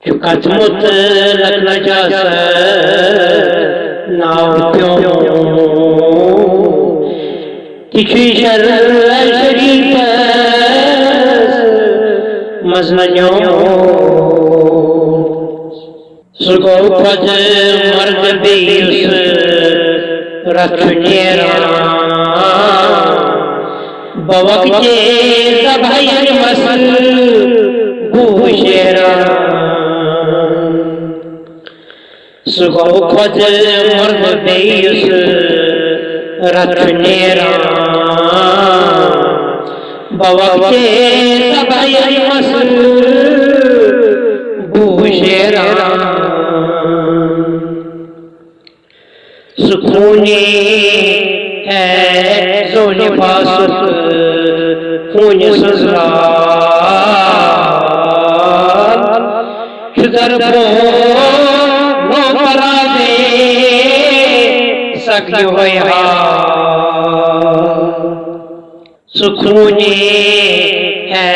Çukatmut laknacası naupyo Tiçişer şerifes maznanyo Sugopad marg beyus rakçunera Bavakje zabhayar masl buşera Sugopad marg beyus rakçunera Bavakje zabhayar masl buşera Sukuni है जोने फासुक खून सजरा शुदर को no परा दे सकी होया सुकूनी है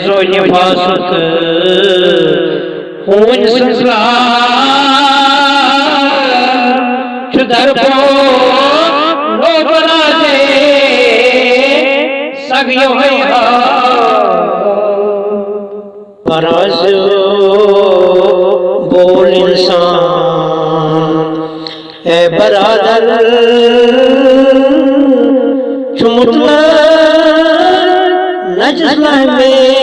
जोने फासुक खून सजरा शुदर को नो परा दे सकी होया पराज़ बोल इंसान है बरादर चुमुतला नजला में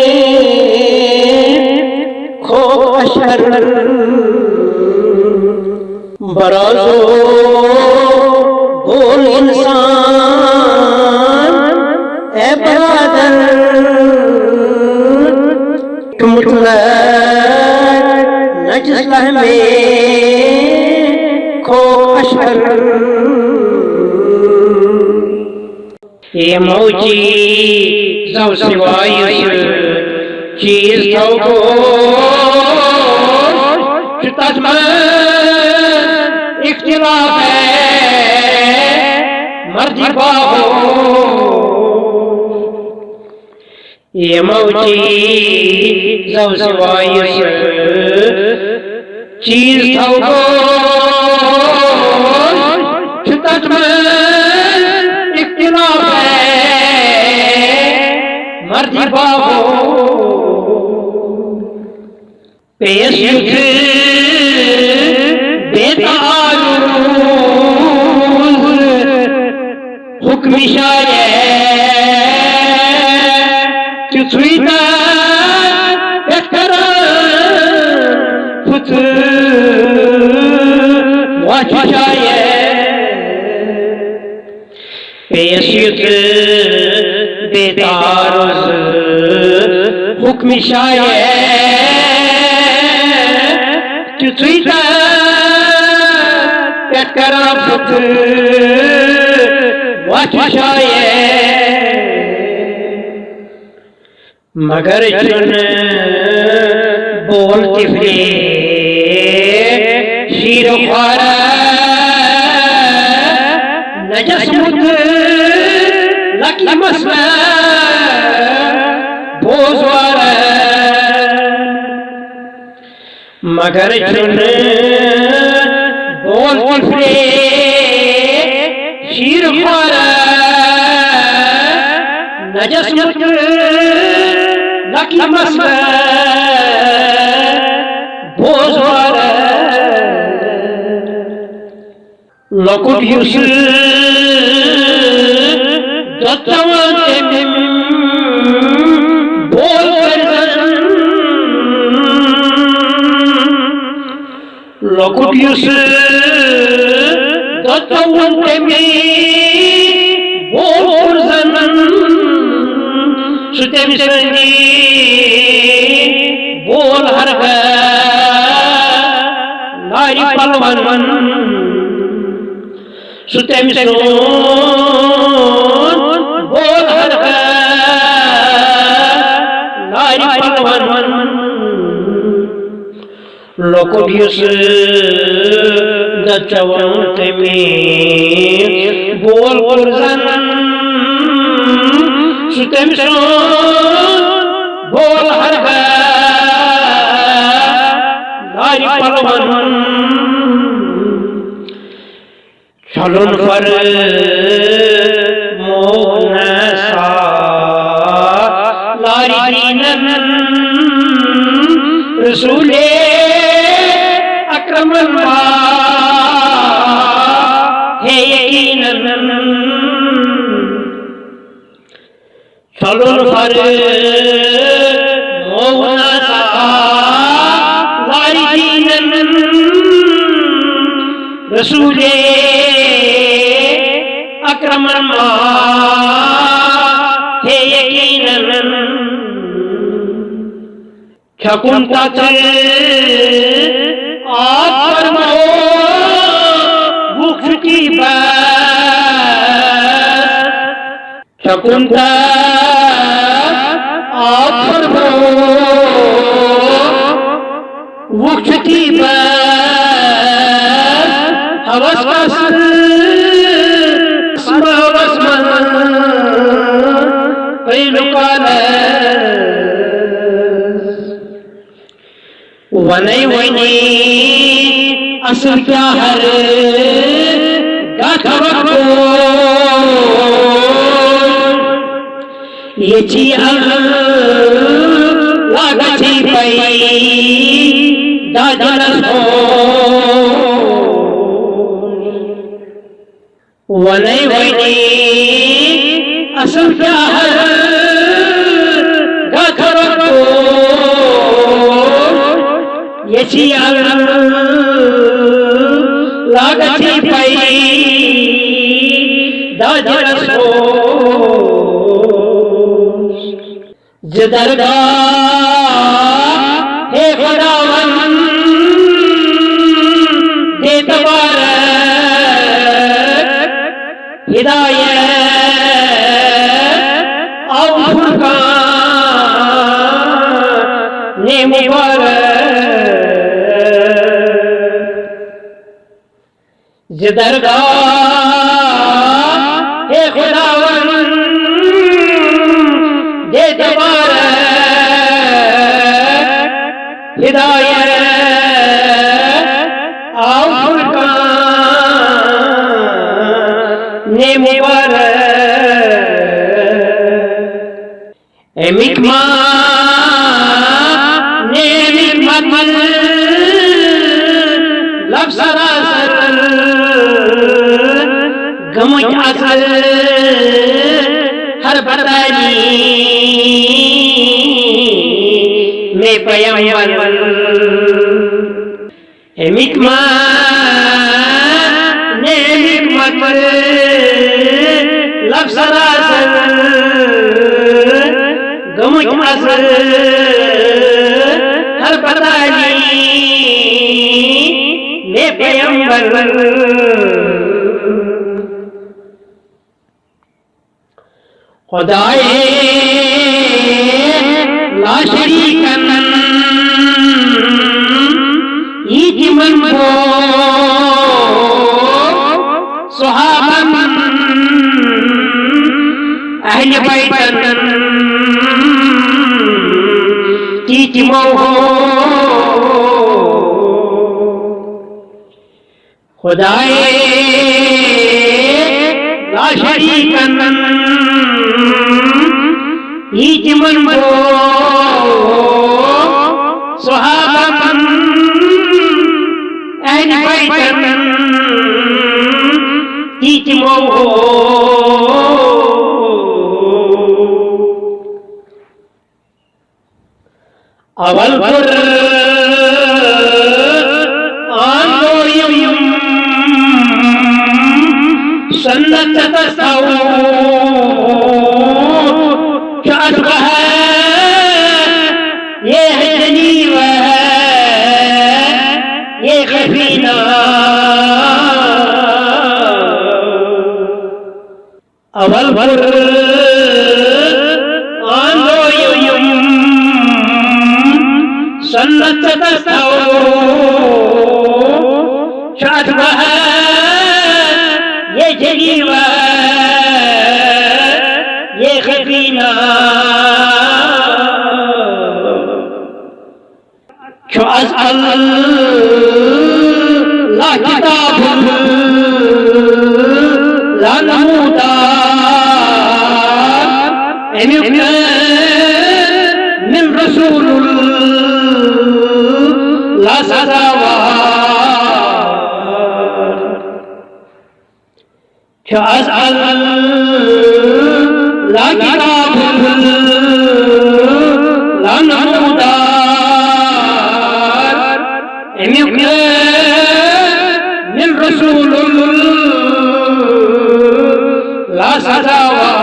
खो अशर बराज़ो बोल इंसान है बरादर चुमुतला नजला में खो अशर ये मौजी जाओ सिवाय चीज तो को चुताजमा इख्तिलाफ है मर्जी बाहो ये मौजी जाओ सिवाय चीज तो को चुताजमा इख्तिलाफ है मर्जी बाहो पेश युद्ध बेतालुज हुक्म शाये चुथुईता बेकरा फुत वाच शाये पेश युद्ध बेतालुज हुक्म शाये चुथुईता बेकरा फुत वाच शाये मगर चुन बोल तिफले शीर ख्वारा नजस मुद लकी मसला बोझवारा मगर चुन बोल तिफले शीर ख्वारा नजस मुद लकी मसला बोझवारा लकुट यूसुफ दत्तवंते बोल लकुट यूसुफ दत्तवंते बोल सुते मिसनी बोल हर लारी पलवन सुते मिसनो बोल हर लारी पलवन लोकोडियस दत्तवंते बोल पुरजन सुते मिसनो बोल हर भारी पलवन चलन पर मोहन सा लारी दीनन रसूले अकरम है यकीनन चलन पर मोहन सा लारी दीनन रसूले अकरम है यकीनन शकुंता आप फरमाओ वृक्ष की बात शकुंता आप फरमाओ वृक्ष की बात हवस वनई वनी असल क्या हर गाखवको ये ची लागती पई दादल हो वनई वनी असल क्या हर गाखवको यची लागती पई दादल हो दरगाह हे खुदावन दे तबारक हिदायत और फुरकान ने मुबारक दरगाह हे खुदावन दे तबारक हिदायत और फुरकान ने मुबारक मिकमा ने मिकमत लब सरासर गमुज असल हर बताली में पैगंबर मिकमा ने मिकमत लब सरासर गमुज असल हर बताली में पैगंबर खुदाए ला शरीकन ईतिमन को सुहाबन अहले बैतन ईतिमो खुदाए ला शरीकन ईतिमन को सुहाबन अहले बैतन ईतिमो अवल आंदोयम सन्नत तस्ताओ शाश्वह ये है जनीवा ये खफीना अवल आंदोयम सन्नत तस्ताओ शाश्वह ये जनीवा ये खफीना şu azal la kitabul la namudar emikne min rasulul la sadavar şu azal la kitabul la namudar emikne min rasulul la sadavar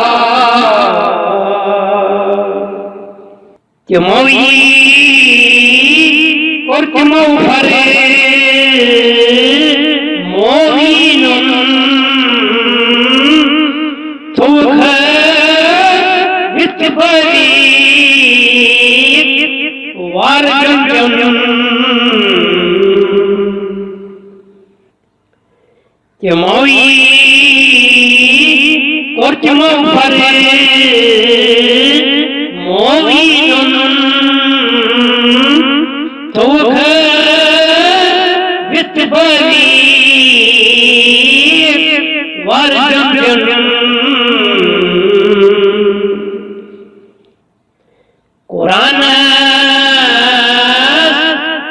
Timovi or timofare movinun tukhe vitbari varjam Timovi or timofare movinun tukhe vitbari varjam Kur'an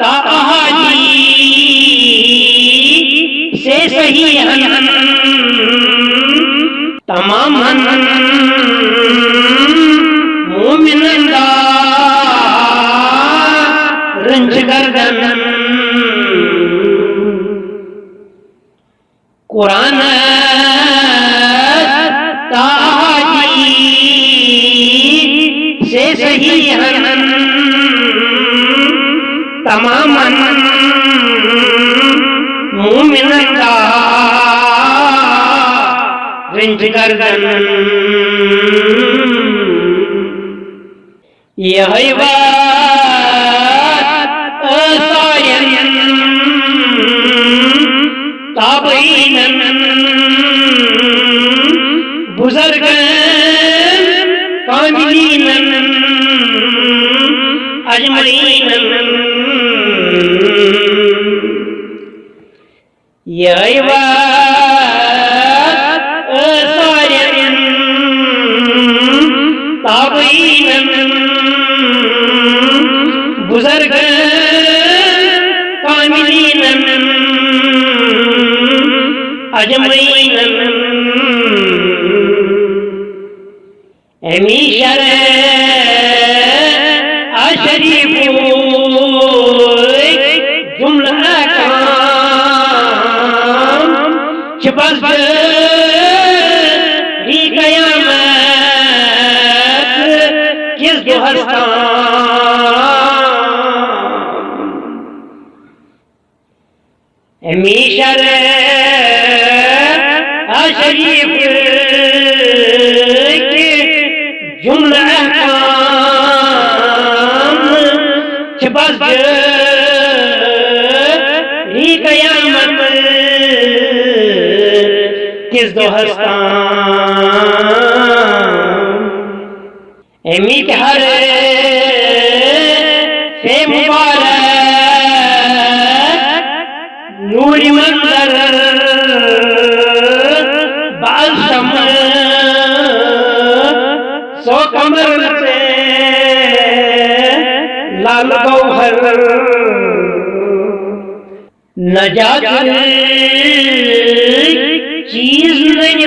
का अहादीस से सही तमाम मोमिनन दा रंज गर्दन कुरान का अहादीस से सही तमाम मोमिनन दा रंज गर्दन यह बात असायन ताबईनन बुजुर्गन कामिलीनन अजमलीनन यह बात असायन ताबईनन बुजुर्गन कामिलीनन अजमलीनन एमीशर अशरीफो जुमला काम छिपस ही कयामत किस दुहस्तान एमीशर अशरीफ के जुमला काम छिपस ही कयामत किस दुहस्तान एमीत हर से मुबारक नूरी मंदर बालसम सो कमर से लाल गौहर नजात चीज नहीं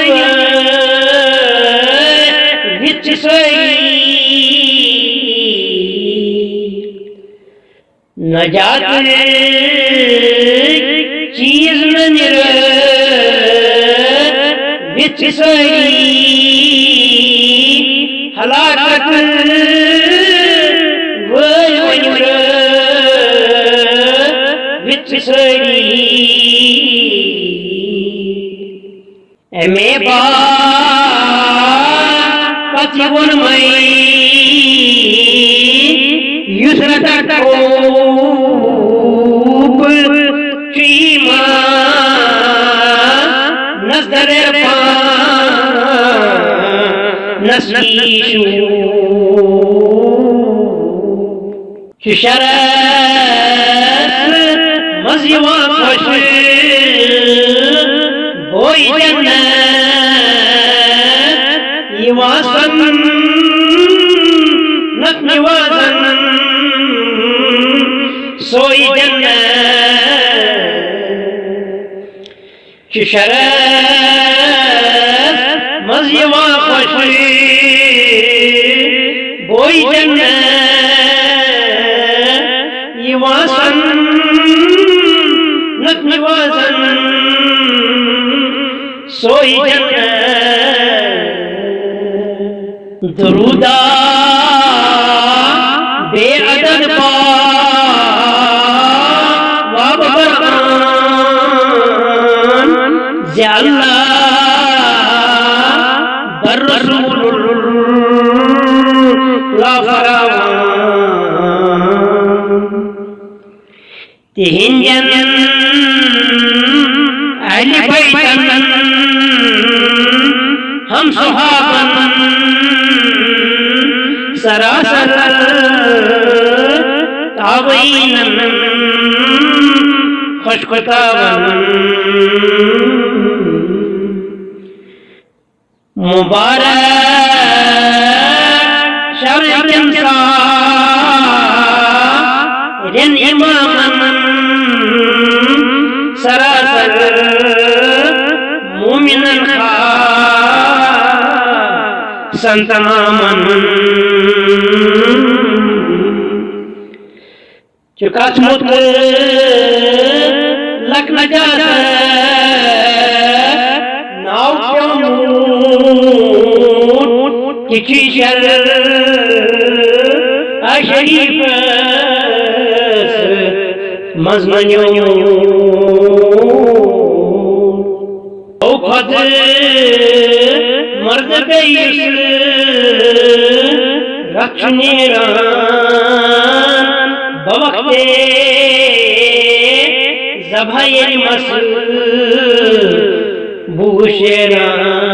विच सही नजात चीज नहीं विच सही हलाकत विच सही एमे बा पतिवन मई युसरत कोप चीमा नजर पा नस्लीशु शुशरा मज़िवा खुश बोई जन्नत यवासन नत निवासन सोई जन्नत शरफ मज़िवा खुश बोई जन्नत यवासन नत निवासन सोई जन्नत दरूदा बेअदद पा वाबरकान ज़ल्ला बर्रसूलुल्लाह फरावान तिहिंजन अहली बैतन हम सहाबन सरासर ताबईन खुशखतावन मुबारक शरफ इंसान इमामन सरासर मोमिनन संतमामन चुकाच मुत लक नजात नाव क्यों किसी शर अशरीफ मजमनियों ओ खुद मर्द बेइस रक्षनीरान बवक्ते ज़बायर मस बूशेरान